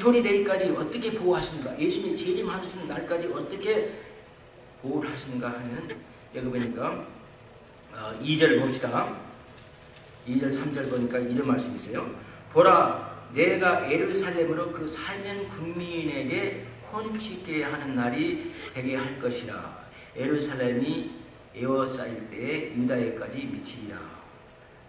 빅토리 데이까지 어떻게 보호하시는가, 예수님이 재림하시는 날까지 어떻게 보호를 하시는가 하면, 여기 보니까 2절 봅시다. 2절 3절 보니까 이런 말씀이 있어요. 보라, 내가 예루살렘으로 그 살면 군민에게 혼치게 하는 날이 되게 할 것이라. 예루살렘이 에워싸일 때에 유다에까지 미치리라.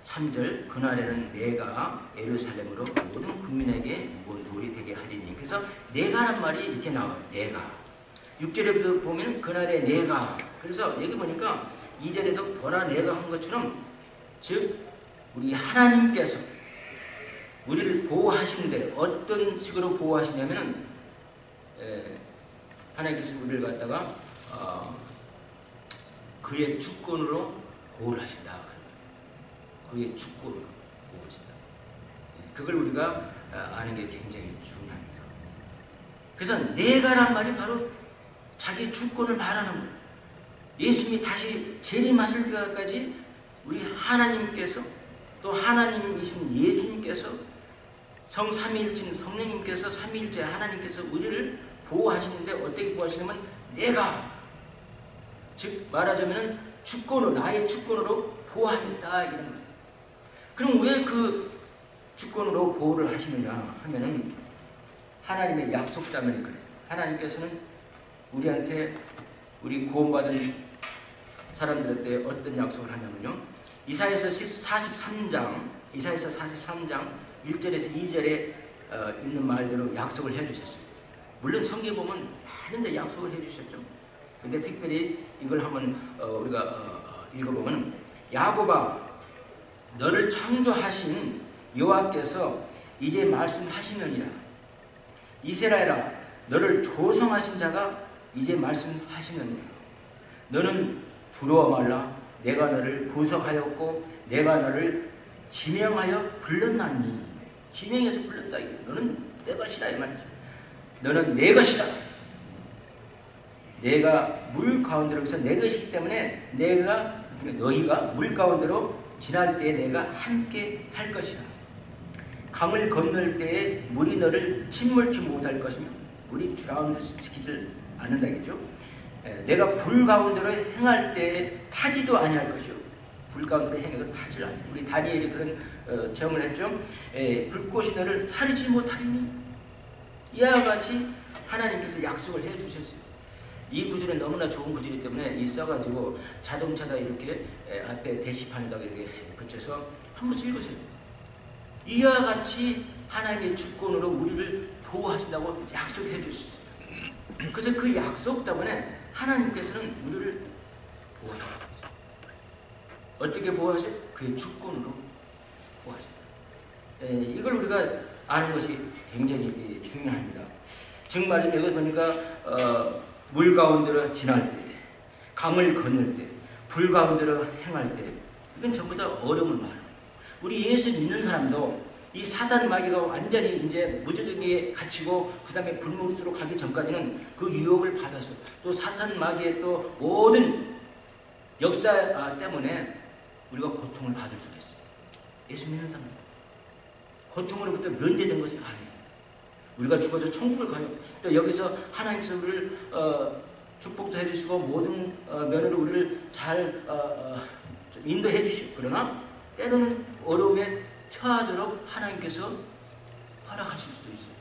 3절, 그날에는 내가 예루살렘으로 모든 국민에게 돌이 되게 하리니. 그래서 내가란 말이 이렇게 나와요. 내가. 6절에 보면 그날에 내가. 그래서 여기 보니까 2절에도 보라 내가 한 것처럼, 즉 우리 하나님께서 우리를 보호하시는데 어떤 식으로 보호하시냐면은, 하나님께서 우리를 갖다가 그의 주권으로 보호를 하신다. 그의 주권으로 보호하신다. 그걸 우리가 아는 게 굉장히 중요합니다. 그래서 내가란 말이 바로 자기 주권을 말하는 거예요. 예수님이 다시 재림하실 때까지 우리 하나님께서, 또 하나님이신 예수님께서, 성삼위일신 성령님께서, 삼위일체 하나님께서 우리를 보호하시는데 어떻게 보호하시냐면 내가, 즉 말하자면 주권으로, 나의 주권으로 보호하겠다 이런 거예요. 그럼 왜 그 주권으로 보호를 하시느냐 하면은 하나님의 약속 때문에 그래요. 하나님께서는 우리한테, 우리 구원받은 사람들한테 어떤 약속을 하냐면요, 이사야서 43장 1절에서 2절에 있는 말대로 약속을 해주셨어요. 물론 성경에 보면 많은데 약속을 해주셨죠. 근데 특별히 이걸 한번 우리가 읽어보면, 야곱아, 너를 창조하신 여호와께서 이제 말씀하시느니라. 이스라엘아, 너를 조성하신 자가 이제 말씀하시느니라. 너는 두려워 말라. 내가 너를 구속하였고 내가 너를 지명하여 불렀나니. 지명해서 불렀다. 너는 내 것이다 이 말이지. 너는 내 것이다. 내가 물 가운데로, 그래서 내 것이기 때문에 너희가 물 가운데로 지날 때에 내가 함께 할 것이다. 강을 건널 때에 물이 너를 침몰치 못할 것이며 물이 주라운드 시키질 않는다겠죠. 내가 불 가운데로 행할 때에 타지도 아니할 것이요. 불 가운데로 행해도 타질 아니할. 우리 다니엘이 그런 체험을 했죠. 불꽃이 너를 사르지 못하리니. 이와 같이 하나님께서 약속을 해주셨어요. 이 구절은 너무나 좋은 구절이기 때문에 이 써가지고 자동차다 이렇게 앞에 게시판에다가 이렇게 붙여서 한 번씩 읽으세요. 이와 같이 하나님의 주권으로 우리를 보호하신다고 약속해 주셨어요. 그래서 그 약속 때문에 하나님께서는 우리를 보호하십니다. 어떻게 보호하세요? 그의 주권으로 보호하십니다. 이걸 우리가 아는 것이 굉장히 중요합니다. 즉 말이면 여기 보니까 물 가운데로 지날 때, 강을 건널 때, 불 가운데로 행할 때, 이건 전부 다 어려움을 말합니다. 우리 예수 믿는 사람도 이 사단 마귀가 완전히 이제 무적에게 갇히고 그 다음에 불못으로 가기 전까지는 그 유혹을 받아서 또 사단 마귀의 또 모든 역사 때문에 우리가 고통을 받을 수가 있어요. 예수 믿는 사람 고통으로부터 면제된 것이 아니에요. 우리가 죽어서 천국을 가요. 또 여기서 하나님께서 우리를 축복도 해주시고 모든 면으로 우리를 잘 인도해 주시고, 그러나 때로는 어려움에 처하도록 하나님께서 허락하실 수도 있어요.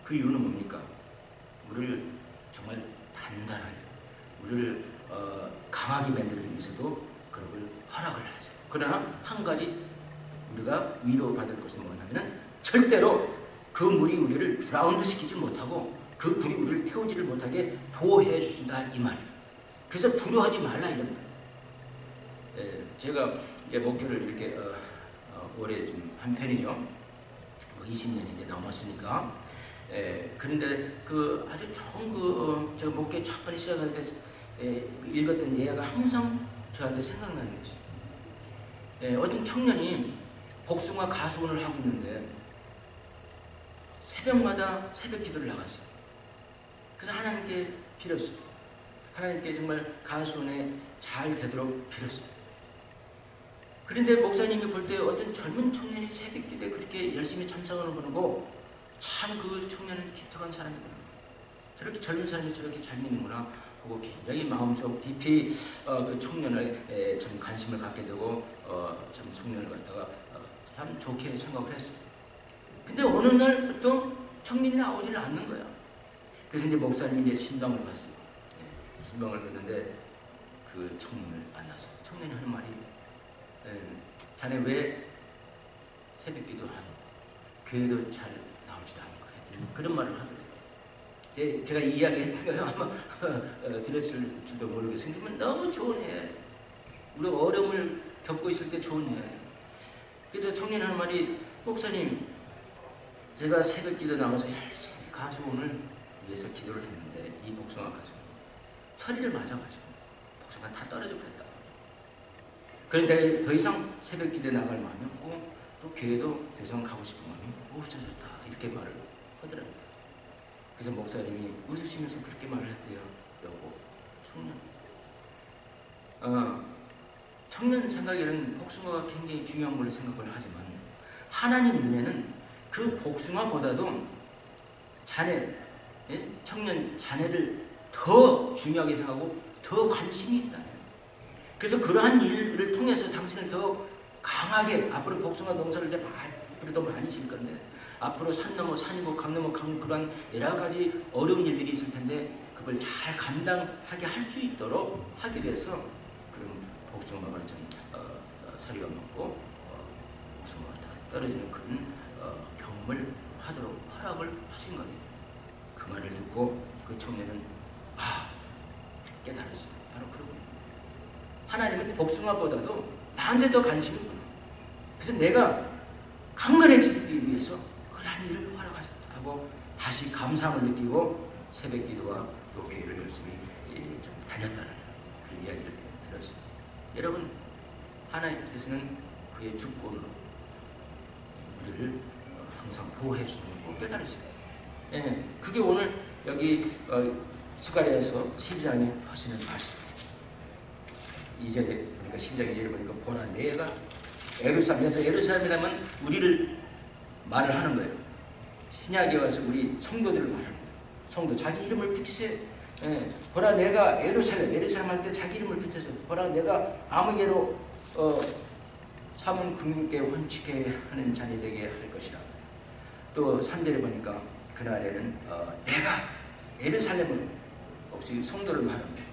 그 이유는 뭡니까? 우리를 정말 단단하게, 우리를 강하게 만들기 위해서도 그런 걸 허락을 하세요. 그러나 한 가지 우리가 위로받을 것은 뭐냐면 절대로 그 물이 우리를 드라운드 시키지 못하고 그 불이 우리를 태우지를 못하게 보호해 주신다 이 말이에요. 그래서 두려워하지 말라 이런 말이에요. 제가 이제 목표를 이렇게 올해 좀 한 편이죠. 20년이 이제 넘었으니까. 그런데 그 아주 좋은 제가 목회 첫 번에 시작할 때 읽었던 예화가 항상 저한테 생각나는 것이에요. 어떤 청년이 복숭아 가수원을 하고 있는데 새벽마다 새벽 기도를 나갔어요. 그래서 하나님께 빌었어요. 하나님께 정말 가수원에 잘 되도록 빌었어요. 그런데 목사님이 볼 때 어떤 젊은 청년이 새벽 기도에 그렇게 열심히 찬양을 부르고 참 그 청년은 기특한 사람이구나. 저렇게 젊은 사람이 저렇게 잘 믿는구나 하고 굉장히 마음속 깊이 그 청년을 좀 관심을 갖게 되고 참 청년을 갖다가 참 좋게 생각을 했어요. 근데 어느 날부터 청년이 나오지를 않는 거야. 그래서 이제 목사님이 신방을 갔어요. 신방을 갔는데 그 청년을 만났어요. 청년이 하는 말이 자네 왜 새벽기도 하고 교회도 잘 나오지도 않은 거야. 그런 말을 하더라고요. 제가 이 이야기 했던 거예요. 아마 들었을 줄도 모르겠어요. 근데 너무 좋은 애. 우리가 어려움을 겪고 있을 때 좋은 애. 그래서 청년이 하는 말이 목사님 제가 새벽기도 나와서 열심히 가수원을 위해서 기도를 했는데 이 복숭아 가수 철이를 맞아가지고 복숭아 다 떨어져 버렸다. 그래서 내가 더 이상 새벽기도에 나갈 마음이 없고 또 교회도 더 이상 가고 싶은 마음이 없어졌다. 이렇게 말을 하더랍니다. 그래서 목사님이 웃으시면서 그렇게 말을 했대요. 여보, 청년. 청년 생각에는 복숭아가 굉장히 중요한 걸로 생각을 하지만 하나님 눈에는 그 복숭아보다도 자네, 청년 자네를 더 중요하게 생각하고 더 관심이 있다. 그래서 그러한 일을 통해서 당신을 더 강하게 앞으로 복숭아 농사를 앞으로 더 많이 질 건데 앞으로 산 넘어 산이고 강 넘어 강 그런 여러 가지 어려운 일들이 있을 텐데 그걸 잘 감당하게 할 수 있도록 하기 위해서 그런 복숭아가 좀 서리가 먹고 복숭아가 다 떨어지는 그런 경험을 하도록 허락을 하신 거예요. 그 말을 듣고 그 청년은 깨달았어요. 바로 그러군요. 하나님은 복숭아보다도 나한테 더 관심이 있구나. 그래서 내가 강건해지기 위해서 그러한 일을 허락하셨다 하고 다시 감사함을 느끼고 새벽 기도와 또 교회를 열심히 좀 다녔다는 그런 이야기를 들었어요. 여러분, 하나님께서는 그의 주권으로 우리를 항상 보호해 주는 걸 꼭 깨달으세요. 그게 오늘 여기 스가랴에서 12장에 하시는 말씀. 2절에 보니까 12장 2절에 보니까 보라 내가 예루살렘에서 예루살렘이라면 우리를 말을 하는 거예요. 신약에 와서 우리 성도들을 말하는 거예요. 성도 자기 이름을 붙이세요. 보라 내가 예루살렘 할 때 자기 이름을 붙여서 보라 내가 아무개로 삼은 국민께 헌치게 하는 자녀 되게 할 것이라. 또 3절에 보니까 그날에는 내가 예루살렘을 혹시 성도를 말합니다.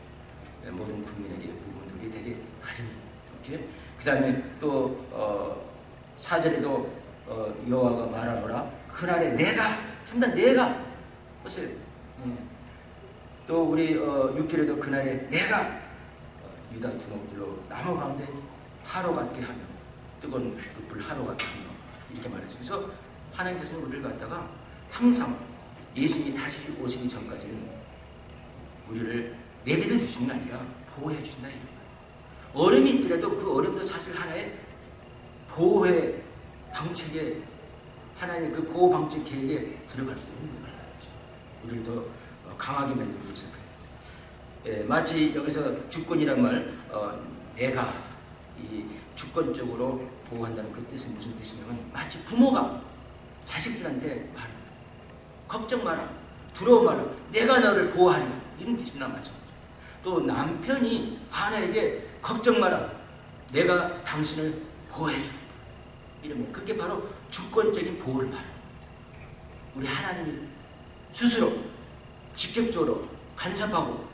모든 국민에게 부분들이 되게 하리니. 이렇게 그 다음에 또 4절에도 여호와가 말하노라 그날에 내가 전부 다 내가 보세요. 또 우리 6절에도 그날에 내가 유다 두목들로 나무 가운데 하루 같게 하며 뜨거운 불 하루 같게 하며 이렇게 말했어요. 그래서 하나님께서는 우리를 갖다가 항상 예수님이 다시 오시기 전까지는 우리를 내버려 주시는 게 아니라 보호해 주신다 이런 거예요. 어려움이 있더라도 그 어려움도 사실 하나의 보호의 방책에 하나님의 그 보호 방책 계획에 들어갈 수도 있는 거예요. 우리를 더 강하게 만들고 있을 거예요. 마치 여기서 주권이란 말, 내가 이 주권적으로 보호한다는 그 뜻은 무슨 뜻이냐면 마치 부모가 자식들한테 말합니다. 걱정 마라, 두려워 마라, 내가 너를 보호하리라 이런 뜻이나 마찬가지죠. 또 남편이 아내에게 걱정 마라, 내가 당신을 보호해주라 이러면 그게 바로 주권적인 보호를 말합니다. 우리 하나님이 스스로 직접적으로 간섭하고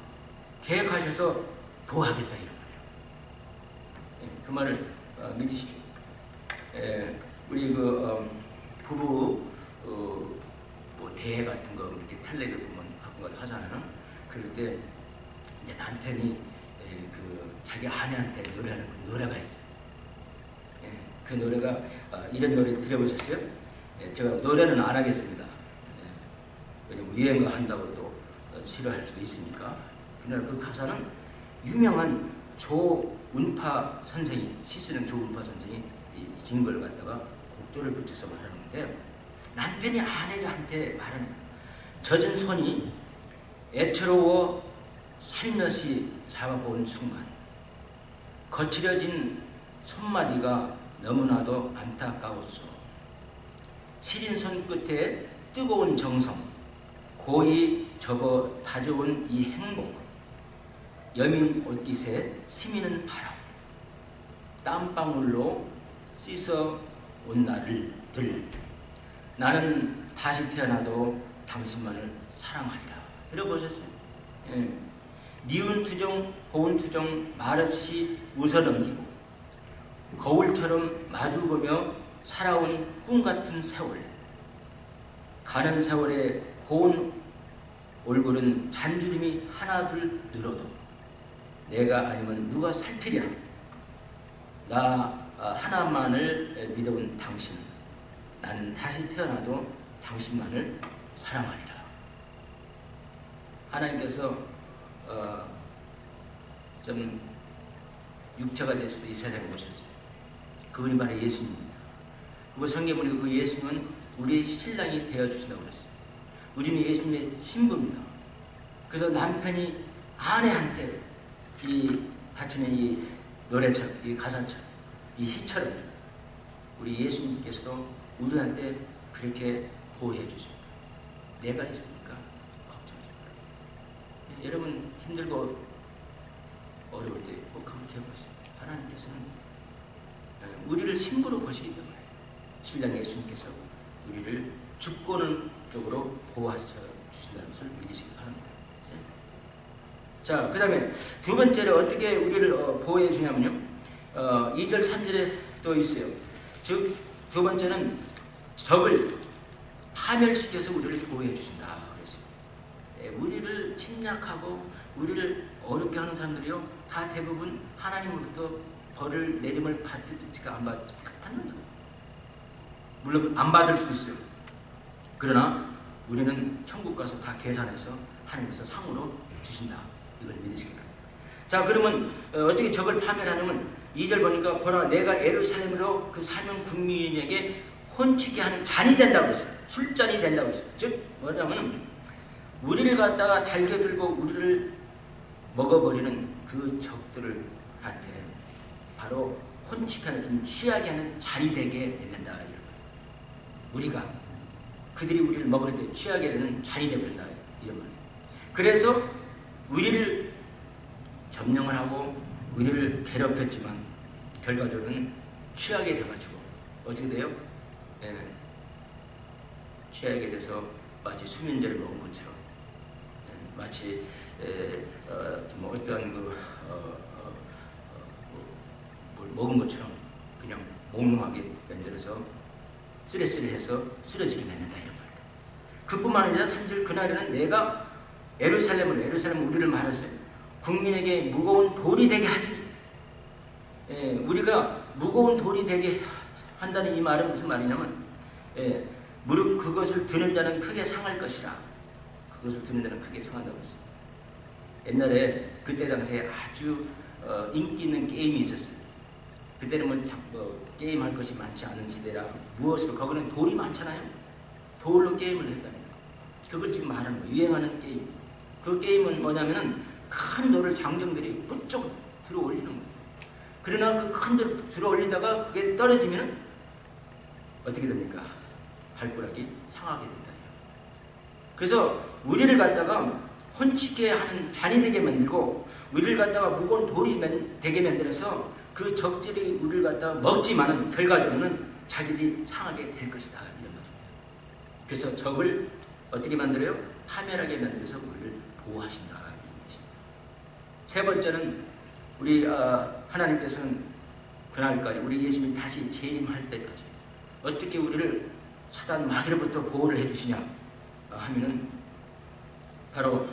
계획하셔서 보호하겠다 이런 말이에요. 그 말을 믿으십시오. 우리 부부 뭐 대회 같은 거 이렇게 텔레비 보면 가끔 하잖아요. 그럴 때 이제 남편이 자기 아내한테 노래하는 그 노래가 있어요. 그 노래가 이런 노래 들어보셨어요? 제가 노래는 안 하겠습니다. 왜냐면 유행어 한다고 또 싫어할 수도 있으니까. 그러나 그 가사는 유명한 조은파 선생이, 시쓰는 조은파 선생이 진 걸 갖다가 곡조를 붙여서 말하는데 남편이 아내한테 말하는 거예요. 젖은 손이 애처로워 살며시 잡아본 순간 거칠어진 손마디가 너무나도 안타까웠소. 시린 손끝에 뜨거운 정성, 고이 적어 다져온 이 행복, 여민 옷깃에 스미는 바람, 땀방울로 씻어 온 나를 들 나는 다시 태어나도 당신만을 사랑하리라. 들어보셨어요? 예. 미운 투정, 고운 투정 말없이 웃어넘기고 거울처럼 마주보며 살아온 꿈같은 세월, 가는 세월의 고운 얼굴은 잔주름이 하나둘 늘어도 내가 아니면 누가 살피랴. 나 하나만을 믿어온 당신, 나는 다시 태어나도 당신만을 사랑하리라. 하나님께서 좀 육체가 돼서 이 세상에 오셨어요. 그분이 바로 예수님입니다. 그리고 성경에 보니까 그 예수님은 우리의 신랑이 되어주신다고 그랬어요. 우리는 예수님의 신부입니다. 그래서 남편이 아내한테 이 바치는 이 노래처럼, 이 가사처럼, 이 시처럼 우리 예수님께서도 우리한테 그렇게 보호해 주십니다. 내가 있으니까 걱정하지 마라. 여러분 힘들고 어려울 때 꼭 그렇게 해보세요. 하나님께서는 우리를 신부로 보시기 때문에 신랑 예수님께서 우리를 죽고는 쪽으로 보호하셔 주신다는 것을 믿으시기 바랍니다. 자, 그 다음에 두 번째로 어떻게 우리를 보호해 주냐면요. 2절 3절에 또 있어요. 즉 두 번째는 적을 파멸시켜서 우리를 보호해 주신다 그랬어요. 우리를 침략하고 우리를 어렵게 하는 사람들이요, 다 대부분 하나님으로부터 벌을 내림을 받든지가 안 받는다. 물론 안 받을 수도 있어요. 그러나 우리는 천국 가서 다 계산해서 하나님께서 상으로 주신다. 이걸 믿으시기 바랍니다. 자, 그러면 어떻게 적을 파멸하냐면 2절 보니까 보라 내가 예루살렘으로 그 사는 국민에게 혼치게 하는 잔이 된다고 했어요. 술잔이 된다고 했어요. 즉 뭐냐면 우리를 갖다가 달겨들고 우리를 먹어버리는 그 적들한테 바로 혼치게 하는, 좀 취하게 하는 잔이 되게 된다. 이런 거예요. 우리가 그들이 우리를 먹을 때 취하게 되는 잔이 되버린다. 이런 말이에요. 그래서 우리를 점령을 하고 우리를 괴롭혔지만 결과적으로는 취하게 돼가지고 어떻게 돼요? 취하게 돼서 마치 수면제를 먹은 것처럼, 마치 뭐 어떤 뭘 먹은 것처럼 그냥 몽롱하게 만들어서 쓰레쓰레해서 쓰러지게 만든다 이런 말이에요. 그뿐만 아니라 3절 그날에는 내가 예루살렘 우리를 말했어요. 국민에게 무거운 돌이 되게 하리니. 우리가 무거운 돌이 되게 한다는 이 말은 무슨 말이냐면 무릇 그것을 드는 자는 크게 상할 것이라. 그것을 드는 자는 크게 상한다고 했어요. 옛날에 그때 당시에 아주 인기 있는 게임이 있었어요. 그때는 게임 할 것이 많지 않은 시대라 무엇으로, 거기는 돌이 많잖아요. 돌로 게임을 했답니다. 그걸 지금 말하는 거예요. 유행하는 게임. 그 게임은 뭐냐면은 큰 돌을 장정들이 부쩍 들어 올리는 거예요. 그러나 그 큰 돌을 들어 올리다가 그게 떨어지면 어떻게 됩니까? 발가락이 상하게 된다. 그래서 우리를 갖다가 혼치게 하는 잔이 되게 만들고 우리를 갖다가 무거운 돌이 되게 만들어서 그 적들이 우리를 갖다가 먹지만은 결과적으로는 자기들이 상하게 될 것이다. 이런 말입니다. 그래서 적을 어떻게 만들어요? 파멸하게 만들어서 우리를 보호하신다. 이런 뜻입니다. 세 번째는 우리 하나님께서는 그날까지 우리 예수님이 다시 재림할 때까지 어떻게 우리를 사단 마귀로부터 보호를 해주시냐 하면은 바로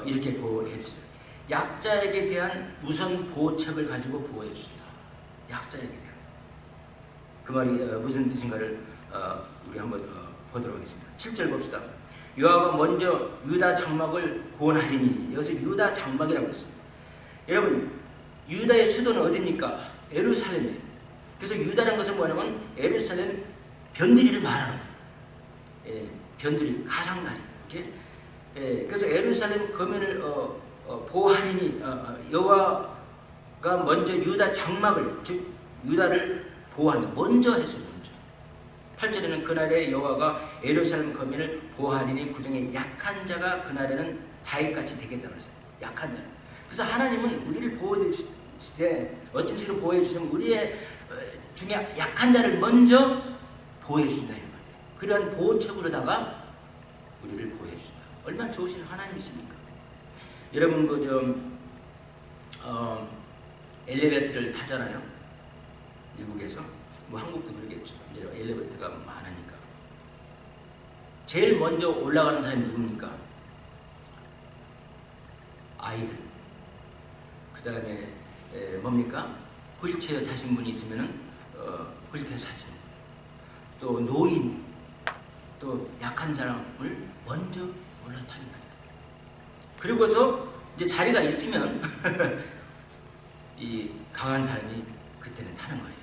이렇게 보호해 주세요. 약자에게 대한 우선 보호책을 가지고 보호해 주신다. 약자에게 대한. 그 말이 무슨 뜻인가를 우리 한번 보도록 하겠습니다. 7절 봅시다. 요압은 먼저 유다 장막을 구원하리니. 여기서 유다 장막이라고 했어요. 여러분, 유다의 수도는 어디입니까? 예루살렘이에요. 그래서 유다라는 것은 뭐냐면 예루살렘 변두리를 말하는 거예요. 변두리, 가장나리. 이렇게. 그래서 예루살렘 거민을 보호하리니 여호와가 먼저 유다 장막을, 즉 유다를 보호하는, 먼저 했어요. 먼저. 8절에는 그날에 여호와가 예루살렘 거민을 보호하리니 그 중에 약한 자가 그날에는 다윗같이 되겠다고 했어요. 약한 자. 그래서 하나님은 우리를 보호해 주시되 어떤 식으로 보호해 주시면 우리의 중에 약한 자를 먼저 보호해 주신다. 그런 보호책으로다가 우리를 보호해 주신다. 얼마나 좋으신 하나님이십니까? 여러분 엘리베이터를 타잖아요. 미국에서 뭐 한국도 그러겠죠. 이제 엘리베이터가 많으니까 제일 먼저 올라가는 사람이 누굽니까? 아이들. 그 다음에 뭡니까? 휠체어 타신 분이 있으면은 휠체어 타신 분. 또 노인, 또 약한 사람을 먼저 올라타는 거예요. 그리고서 이제 자리가 있으면 이 강한 사람이 그때는 타는 거예요.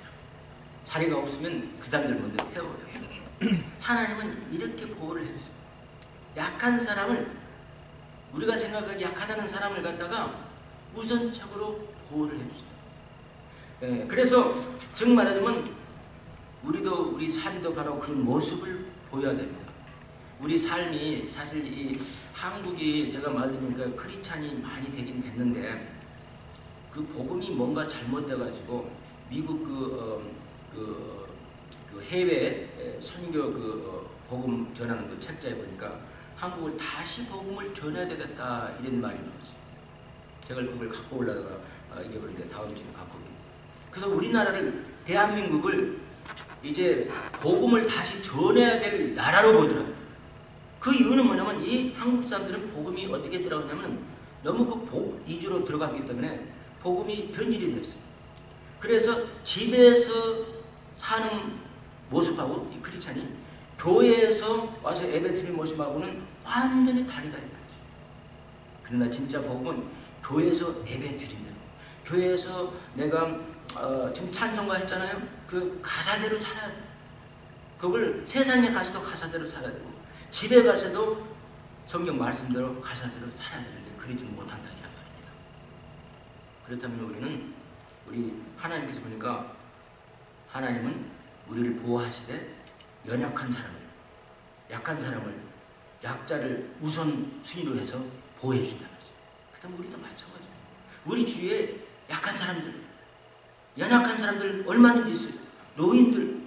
자리가 없으면 그 사람들 먼저 태워요. 하나님은 이렇게 보호를 해주세요. 약한 사람을, 우리가 생각하기 약하다는 사람을 갖다가 우선적으로 보호를 해주세요. 그래서 즉 말하자면 우리도 우리 삶도 바로 그런 모습을 보여야 됩니다. 우리 삶이 사실 이 한국이 제가 말드리니까 크리스찬이 많이 되긴 됐는데 그 복음이 뭔가 잘못돼가지고 미국 그 해외 선교 복음 전하는 그 책자에 보니까 한국을 다시 복음을 전해야 되겠다 이런 말이 나왔어요. 제가 그걸 갖고 올라다가 잊어버리는데 다음 주에 갖고 올게요. 그래서 우리나라를 대한민국을 이제 복음을 다시 전해야 될 나라로 보더라고요. 그 이유는 뭐냐면 이 한국 사람들은 복음이 어떻게 들어가냐면 너무 그 복 위주로 들어갔기 때문에 복음이 변질이 됐어요. 그래서 집에서 사는 모습하고 이 크리스찬이 교회에서 와서 예배드리는 모습하고는 완전히 다르다 이거죠. 그러나 진짜 복음은 교회에서 예배드린다. 교회에서 내가 지금 찬송가 했잖아요. 그 가사대로 살아야 돼. 그걸 세상에 가서도 가사대로 살아야 되고 집에 가서도 성경 말씀대로 가사대로 살아야 되는데 그러지 못한다 이란 말입니다. 그렇다면 우리 하나님께서 보니까 하나님은 우리를 보호하시되 연약한 사람을, 약한 사람을, 약자를 우선순위로 해서 보호해 준다는 거죠. 그렇다면 우리도 마찬가지예요. 우리 주위에 약한 사람들, 연약한 사람들 얼마든지 있어요. 노인들,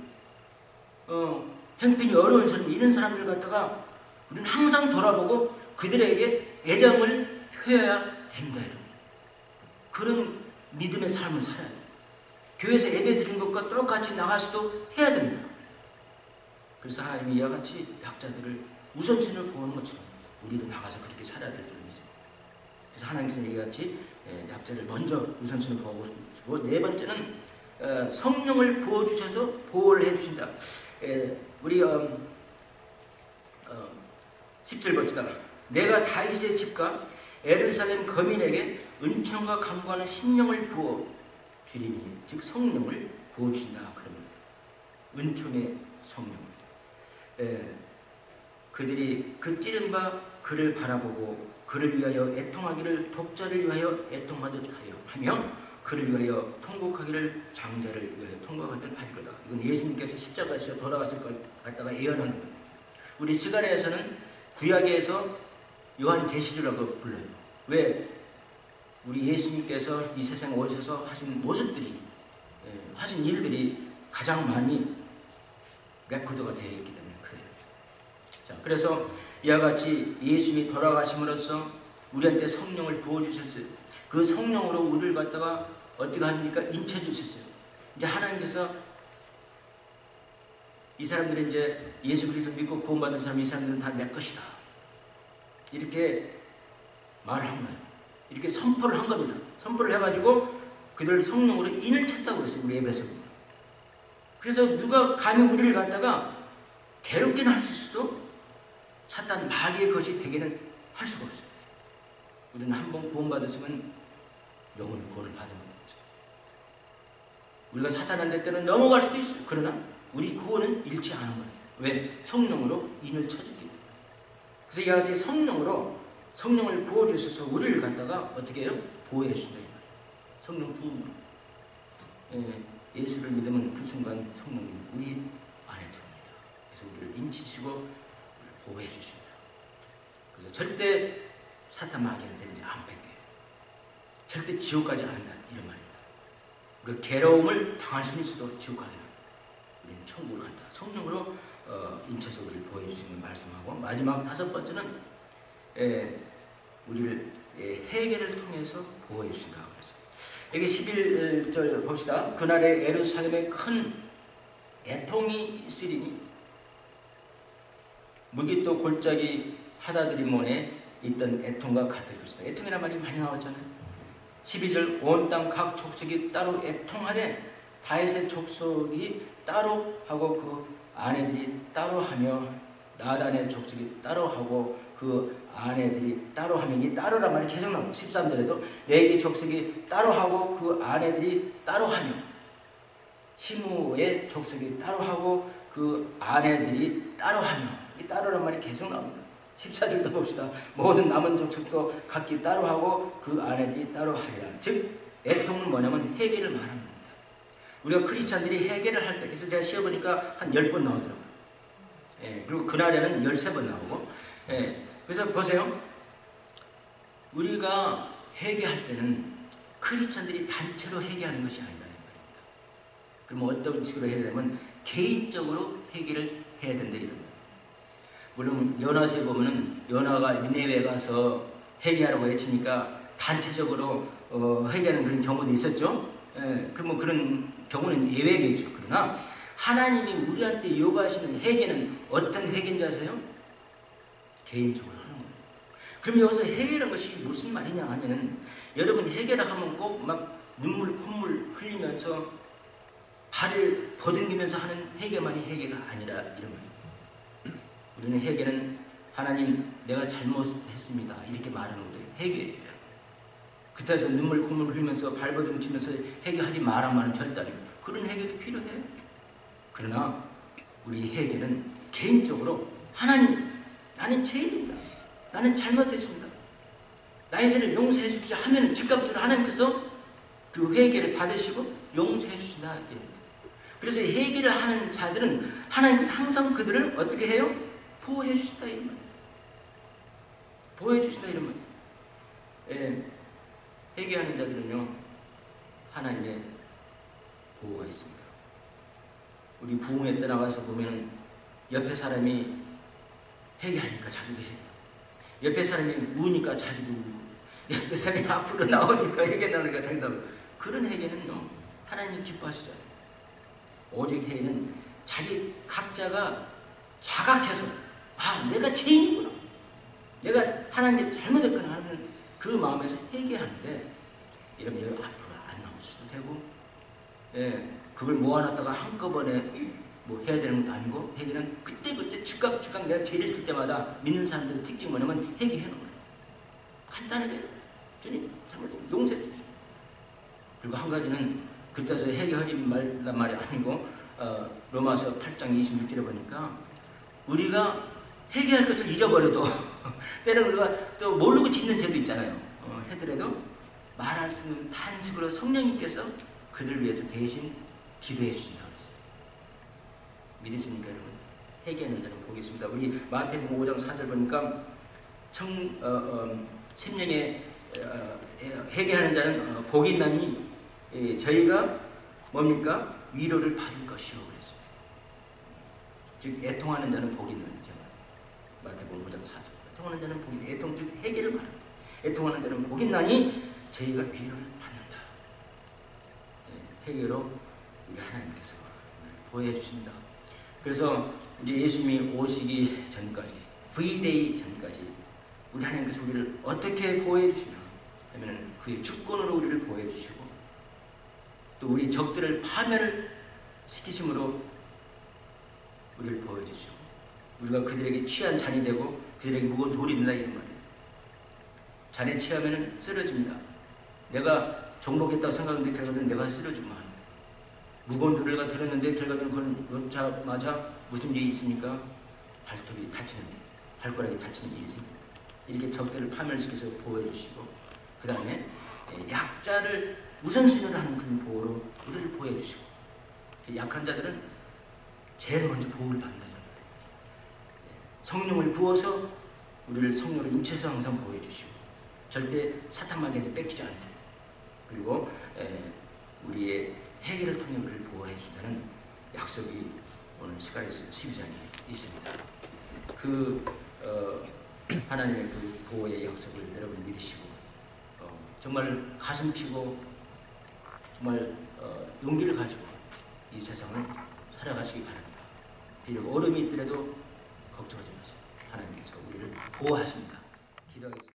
형편이 어려운 사람, 이런 사람들 갖다가 우리는 항상 돌아보고 그들에게 애정을 표해야 된다. 그런 믿음의 삶을 살아야 돼요. 교회에서 예배 드린 것과 똑같이 나가서도 해야 됩니다. 그래서 하나님이 이와 같이 약자들을 우선순위를 보는 것처럼 우리도 나가서 그렇게 살아야 될 줄을 믿습니다. 그래서 하나님께서 이와 같이 약자를 먼저 우선순위를 보고 네 번째는 성령을 부어주셔서 보호를 해주신다. 우리 10절 봅시다. 내가 다윗의 집과 예루살렘 거민에게 은총과 강구하는 심령을 부어 주리니 즉 성령을 부어 주신다. 그러면 은총의 성령. 그들이 그 찌른 바 그를 바라보고 그를 위하여 애통하기를 독자를 위하여 애통하듯 하며 그를 위하여 통곡하기를 장자를 위하여 통곡하듯 하리로다. 이건 예수님께서 십자가에서 돌아가실 걸 갖다가 예언하는 거예요. 우리 시가랴에서는 구약에서 요한계시라고 불러요. 왜? 우리 예수님께서 이 세상에 오셔서 하신 모습들이, 하신 일들이 가장 많이 레코드가 되어 있기 때문에 그래요. 자, 그래서 이와 같이 예수님이 돌아가심으로써 우리한테 성령을 부어주셨어요. 그 성령으로 우리를 갖다가 어떻게 합니까? 인쳐주셨어요. 이제 하나님께서 이 사람들이 이제 예수 그리스도 믿고 구원받은 사람, 이 사람들은 다 내 것이다. 이렇게 말을 한 거예요. 이렇게 선포를 한 겁니다. 선포를 해가지고 그들 성령으로 인을 쳤다고 그랬어요. 우리 에베소. 그래서 누가 감히 우리를 갖다가 괴롭게는 할 수도 사탄 마귀의 것이 되기는 할 수가 없어요. 우리는 한번 구원받았으면 영원히 구원을 받은 거죠. 우리가 사탄한테 때는 넘어갈 수도 있어요. 그러나 우리 구원은 잃지 않은 거예요. 왜? 성령으로 인을 쳐주기 때문에. 그래서 이와 같이 성령을 부어주셔서 우리를 갖다가 어떻게 해요? 보호해 주신다. 성령 부음으로. 예수를 믿으면 그 순간 성령이 우리 안에 들어옵니다. 그래서 우리를 인치시고 보호해 주십니다. 그래서 절대 사탄 마귀한테 이제 안 뺏겨요. 절대 지옥까지 안 한다 이런 말입니다. 우리가 괴로움을 당할 수는 있어도 지옥 가야 한다. 우리는 천국을 간다. 성령으로 인쳐서 우리를 보호해 주시는 말씀하고, 마지막 다섯 번째는 우리를 회개를 통해서 보호해 주신다. 그래서 여기 11절 봅시다. 그날에 예루살렘에 큰 애통이 있으리니 무기또 골짜기 하다들이 문에 있던 애통과 같을 것이다. 애통이란 말이 많이 나왔잖아요. 12절 온 땅 각 족속이 따로 애통하되 다윗의 족속이 따로 하고 그 아내들이 따로 하며 나단의 족속이 따로 하고 그 아내들이 따로 하며, 이 따로란 말이 계속 나옵니다. 13절에도 레위 족속이 따로 하고 그 아내들이 따로 하며, 시므의 족속이 따로 하고 그 아내들이 따로 하며, 이 따로란 말이 계속 나옵니다. 14절도 봅시다. 모든 남은 족속도 각기 따로 하고 그 아내들이 따로 하리라. 즉 애통은 뭐냐면 회개를 말하는 겁니다. 우리가 크리스찬들이 회개를 할 때, 그래서 제가 시어보니까 한 10번 나오더라고요. 그리고 그날에는 13번 나오고. 그래서 보세요. 우리가 회개할 때는 크리스찬들이 단체로 회개하는 것이 아니다. 그럼 어떤 식으로 해야 되냐면 개인적으로 회개를 해야 된다 이런 거예요. 물론 연화서에 보면은 연화가 니네웨에 가서 회개하라고 외치니까 단체적으로 회개하는 그런 경우도 있었죠. 그럼 그런 경우는 예외겠죠. 그러나 하나님이 우리한테 요구하시는 회개는 어떤 회개인지 아세요? 개인적으로 하는 거예요. 그럼 여기서 회개라는 것이 무슨 말이냐 하면은, 여러분 회개를 하면 꼭 막 눈물 콧물 흘리면서 발을 버둥기면서 하는 회개만이 회개가 아니라 이런 거예요. 우리는 회개는 하나님 내가 잘못했습니다 이렇게 말하는 거예요. 회개예요. 그때서 눈물 콧물 흘리면서 발버둥치면서 회개하지 말아만은 절대 아니고, 그런 회개도 필요해요. 그러나 우리 회개는 개인적으로 하나님, 나는 죄인입니다. 나는 잘못했습니다. 나의 죄를 용서해 주십시오 하면 즉각적으로 하나님께서 그 회개를 받으시고 용서해 주신다. 그래서 회개를 하는 자들은 하나님께서 항상 그들을 어떻게 해요? 보호해 주신다 이런 말. 보호해 주신다 이런 말. 회개하는 자들은요 하나님의 보호가 있습니다. 우리 부흥회 때 나가서 보면은 옆에 사람이 회개하니까 자기도 해. 옆에 사람이 우니까 자기도 울고, 옆에 사람이 앞으로 나오니까 회개 나오니까 자기도 나오고. 그런 회개는요 하나님이 기뻐하시잖아요. 오직 회개는 자기 각자가 자각해서 내가 죄인이구나, 내가 하나님께 잘못했구나 하는 그 마음에서 회개하는데, 이러면 여기 앞으로 안 나올 수도 되고, 그걸 모아놨다가 한꺼번에 뭐 해야 되는 것도 아니고, 회개는 그때그때 즉각 내가 죄를 질 때마다 믿는 사람들의 특징이 뭐냐면 회개하는 거예요. 간단하게 주님 잘못했으면 용서해 주시오. 그리고 한 가지는 그때서 회개하지 말란 말이 아니고, 로마서 8장 26절에 보니까 우리가 회개할 것을 잊어버려도 때로는 우리가 또 모르고 짓는 죄도 있잖아요. 해더라도 말할 수 있는 탄식으로 성령님께서 그들 위해서 대신 기도해 주신다고 했어요. 믿으시니까 여러분 회개하는 자는 복이 있습니다. 우리 마태복음 5장 4절 보니까 심령에 회개하는 자는 복이 있나니 저희가 뭡니까? 위로를 받을 것이요 그랬어요. 즉 애통하는 자는 복이 있는 자. 마태복음 5장 4절. 애통하는 자는 복이 있다. 애통 즉 회개를 말합니다. 애통하는 자는 복이 있나니 저희가 위로를 받는다. 회개로 우리 하나님께서 보호해 주신다. 그래서 이제 예수님이 오시기 전까지, V-Day 전까지 우리 하나님께서 우리를 어떻게 보호해 주시냐 하면은 그의 주권으로 우리를 보호해 주시고, 또 우리 적들을 파멸을 시키심으로 우리를 보호해 주시고, 우리가 그들에게 취한 잔이 되고 그들에게 무거운 돌이 된다 이런 말이에요. 잔에 취하면은 쓰러집니다. 내가 정복했다고 생각하는데 결과는 내가 쓰러지만, 무거운 돌을 들었는데 결과는 그건 놓자마자 무슨 일이 있습니까? 발톱이 다치는 일, 발가락이 다치는 일이 생깁니다. 이렇게 적들을 파멸시켜서 보호해 주시고, 그 다음에 약자를 우선순위로 하는 그런 보호로 우리를 보호해 주시고, 약한 자들은 제일 먼저 보호를 받는다. 성령을 부어서 우리를 성령으로 인쳐서 항상 보호해 주시고 절대 사탄 마귀한테 뺏기지 않으세요. 그리고 우리의 회개를 통해 우리를 보호해 준다는 약속이 오늘 스가랴서 12장에 있습니다. 하나님의 그 보호의 약속을 여러분 믿으시고 정말 가슴 피고 정말 용기를 가지고 이 세상을 살아가시기 바랍니다. 비록 어려움이 있더라도 걱정하지 마세요. 하나님께서 우리를 보호하십니다. 기도하겠습니다.